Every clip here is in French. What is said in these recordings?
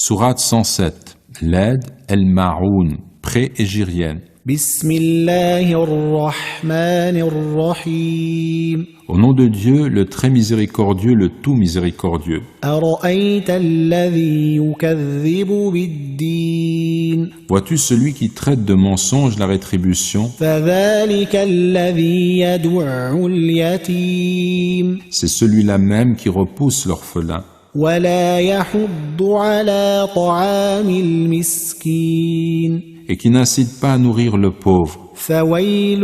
Sourate 107, l'aide El-Ma'oun, pré-égérienne. Bismillahir-Rahmanir-Rahim. Au nom de Dieu, le très miséricordieux, le tout miséricordieux. أرأيت الذي يكذب بالدين Vois-tu celui qui traite de mensonge la rétribution? فذلك الذي يدع اليتيم C'est celui-là même qui repousse l'orphelin ولا يحض على طعام المسكين et qui n'incite pas à nourrir le pauvre. فويل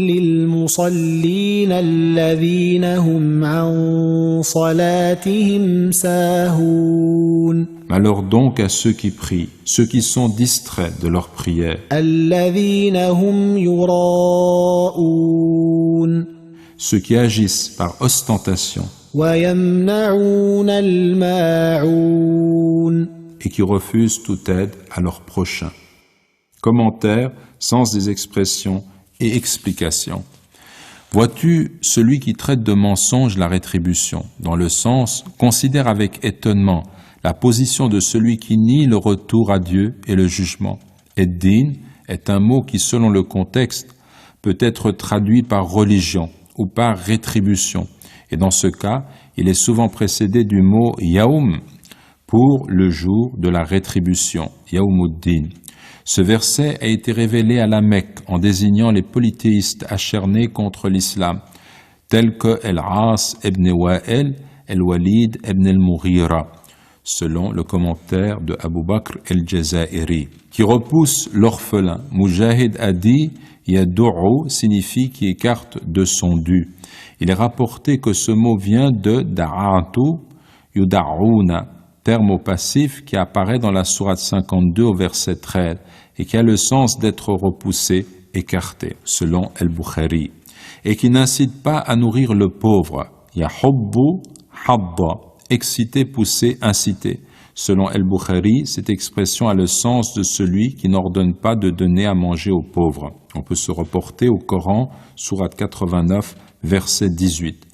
للمصلين الذين هم عن صلاتهم ساهون Malheur donc à ceux qui prient, ceux qui sont distraits de leur prière, الذين هم يراءون ceux qui agissent par ostentation ويمنعون الماعون et qui refusent toute aide à leur prochain. Commentaire, sens des expressions et explications. Vois-tu celui qui traite de mensonge la rétribution, dans le sens, considère avec étonnement la position de celui qui nie le retour à Dieu et le jugement. Ed-din est un mot qui, selon le contexte, peut être traduit par religion ou par rétribution. Et dans ce cas, il est souvent précédé du mot yaoum pour le jour de la rétribution, yaoumuddin. Ce verset a été révélé à la Mecque en désignant les polythéistes acharnés contre l'islam, tels que El-As ibn Wa'el, El-Walid ibn al-Mughira, selon le commentaire de Abu Bakr el-Jazairi, qui repousse l'orphelin. Mujahid a dit « Yadu'u » signifie qui écarte de son dû. Il est rapporté que ce mot vient de « da'atu yuda'una », terme au passif qui apparaît dans la sourate 52 au verset 13 et qui a le sens d'être repoussé, écarté, selon El-Bukhari, et qui n'incite pas à nourrir le pauvre. Yahubbu habba, exciter, pousser, inciter. Selon El-Bukhari, cette expression a le sens de celui qui n'ordonne pas de donner à manger aux pauvres. On peut se reporter au Coran, sourate 89, verset 18.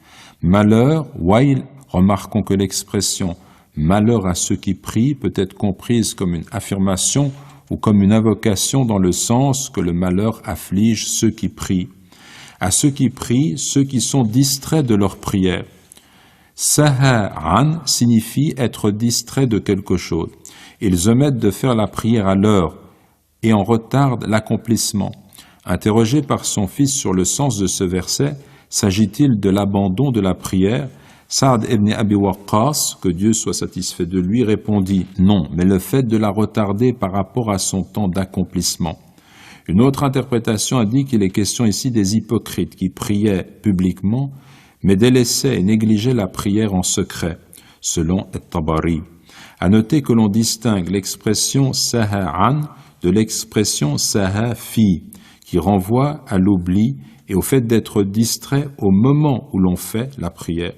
Malheur, wail, remarquons que l'expression malheur à ceux qui prient peut être comprise comme une affirmation ou comme une invocation dans le sens que le malheur afflige ceux qui prient. À ceux qui prient, ceux qui sont distraits de leur prière. Saha'an signifie être distrait de quelque chose. Ils omettent de faire la prière à l'heure et en retardent l'accomplissement. Interrogé par son fils sur le sens de ce verset, s'agit-il de l'abandon de la prière? Saad ibn Abi Waqqas, que Dieu soit satisfait de lui, répondit « Non, mais le fait de la retarder par rapport à son temps d'accomplissement. » Une autre interprétation a dit qu'il est question ici des hypocrites qui priaient publiquement, mais délaissaient et négligeaient la prière en secret, selon At-Tabari. À noter que l'on distingue l'expression « saha'an » de l'expression « sahafi », qui renvoie à l'oubli et au fait d'être distrait au moment où l'on fait la prière.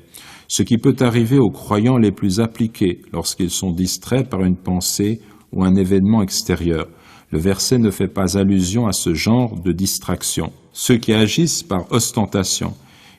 Ce qui peut arriver aux croyants les plus appliqués lorsqu'ils sont distraits par une pensée ou un événement extérieur. Le verset ne fait pas allusion à ce genre de distraction. Ceux qui agissent par ostentation,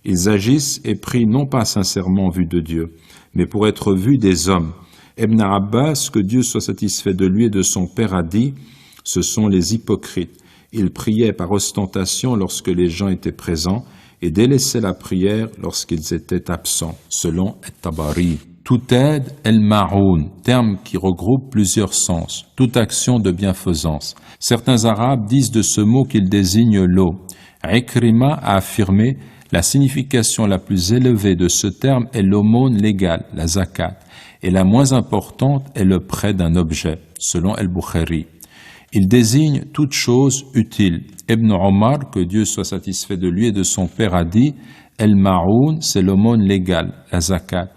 ils agissent et prient non pas sincèrement en vue de Dieu, mais pour être vus des hommes. Ibn Abbas, que Dieu soit satisfait de lui et de son père, a dit « Ce sont les hypocrites. Ils priaient par ostentation lorsque les gens étaient présents, et délaissaient la prière lorsqu'ils étaient absents, selon At-Tabari. Toute aide, El-Ma'oun, terme qui regroupe plusieurs sens, toute action de bienfaisance. Certains Arabes disent de ce mot qu'il désigne l'eau. Ikrima a affirmé la signification la plus élevée de ce terme est l'aumône légale, la zakat, et la moins importante est le prêt d'un objet, selon El-Bukhari. Il désigne toute chose utile. Ibn Omar, que Dieu soit satisfait de lui et de son père, a dit « El-Ma'oun, c'est l'aumône légale, la zakat ».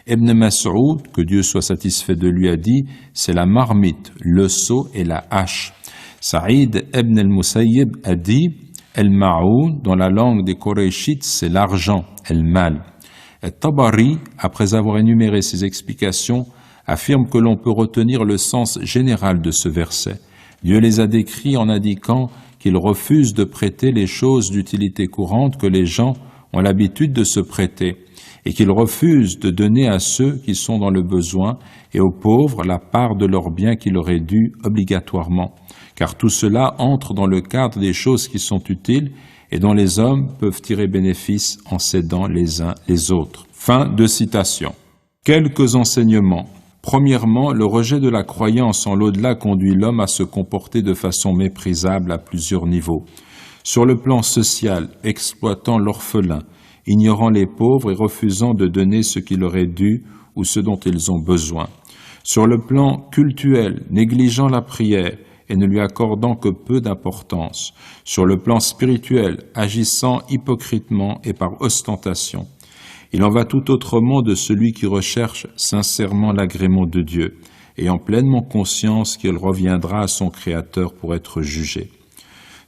Ibn Mas'ud, que Dieu soit satisfait de lui, a dit « C'est la marmite, le seau et la hache ». Saïd ibn al-Musayyib a dit « El-Ma'oun, dans la langue des Korachites, c'est l'argent, el-mal ». Tabari, après avoir énuméré ses explications, affirme que l'on peut retenir le sens général de ce verset. Dieu les a décrits en indiquant qu'ils refusent de prêter les choses d'utilité courante que les gens ont l'habitude de se prêter et qu'ils refusent de donner à ceux qui sont dans le besoin et aux pauvres la part de leurs biens qui leur est due obligatoirement, car tout cela entre dans le cadre des choses qui sont utiles et dont les hommes peuvent tirer bénéfice en s'aidant les uns les autres. Fin de citation. Quelques enseignements. Premièrement, le rejet de la croyance en l'au-delà conduit l'homme à se comporter de façon méprisable à plusieurs niveaux. Sur le plan social, exploitant l'orphelin, ignorant les pauvres et refusant de donner ce qui leur est dû ou ce dont ils ont besoin. Sur le plan cultuel, négligeant la prière et ne lui accordant que peu d'importance. Sur le plan spirituel, agissant hypocritement et par ostentation. Il en va tout autrement de celui qui recherche sincèrement l'agrément de Dieu, ayant pleinement conscience qu'il reviendra à son Créateur pour être jugé.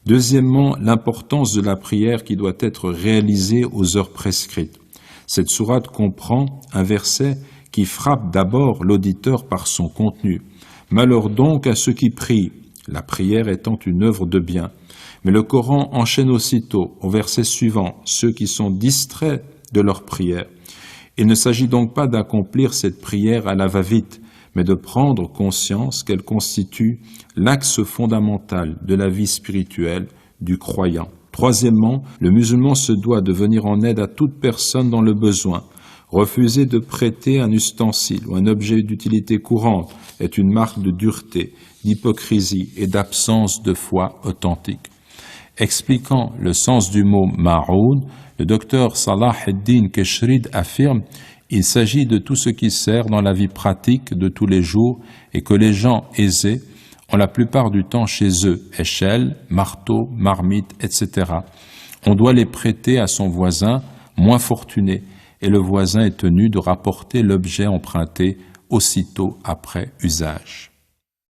Deuxièmement, l'importance de la prière qui doit être réalisée aux heures prescrites. Cette sourate comprend un verset qui frappe d'abord l'auditeur par son contenu. Malheur donc à ceux qui prient, la prière étant une œuvre de bien. Mais le Coran enchaîne aussitôt, au verset suivant, ceux qui sont distraits de leur prière. Il ne s'agit donc pas d'accomplir cette prière à la va-vite, mais de prendre conscience qu'elle constitue l'axe fondamental de la vie spirituelle du croyant. Troisièmement, le musulman se doit de venir en aide à toute personne dans le besoin. Refuser de prêter un ustensile ou un objet d'utilité courante est une marque de dureté, d'hypocrisie et d'absence de foi authentique. Expliquant le sens du mot « ma'oun », le docteur Salah ad-Din Keshrid affirme « Il s'agit de tout ce qui sert dans la vie pratique de tous les jours et que les gens aisés ont la plupart du temps chez eux, échelle, marteau, marmite, etc. On doit les prêter à son voisin moins fortuné et le voisin est tenu de rapporter l'objet emprunté aussitôt après usage. »